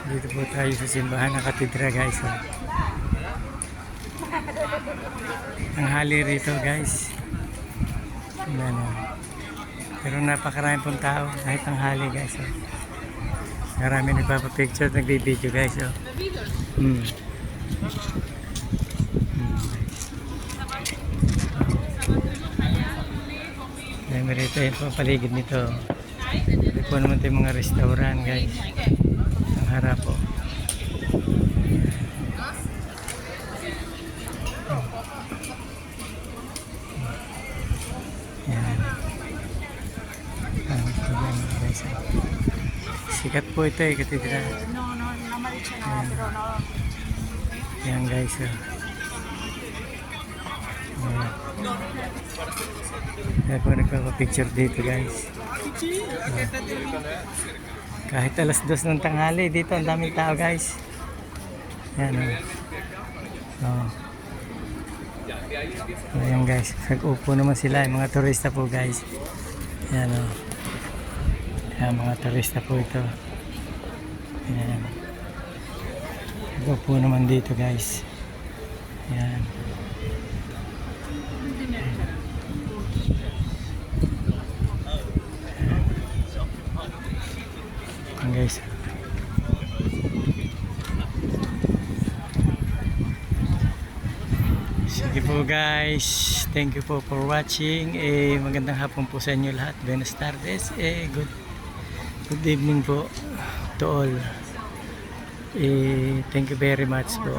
Dito po tayo sa simbahan ng katedra guys. Ang hali rito guys. Ayan, pero napakarami pong tao kahit ang hali guys. Marami nagpapapicture, nagbibideo guys. Ayan, rito yun po paligid nito. Ito po naman ito yung mga restaurant guys. Ang harap po. Ayan. Sikat po ito eh, katedra. Ayan guys. Kaya po nagpapapicture dito guys. Kahit alas 2 ng tanghali dito ang daming tao guys. Ayan ayan guys, nag-upo naman sila yung mga turista po guys. Ayan ayan, mga turista po ito. Ayan, nag-upo naman dito guys. Ayan. Guys, sige po guys, thank you po for watching. Magandang hapon po sa inyo lahat. Buenas tardes. Good evening po to all. Thank you very much po.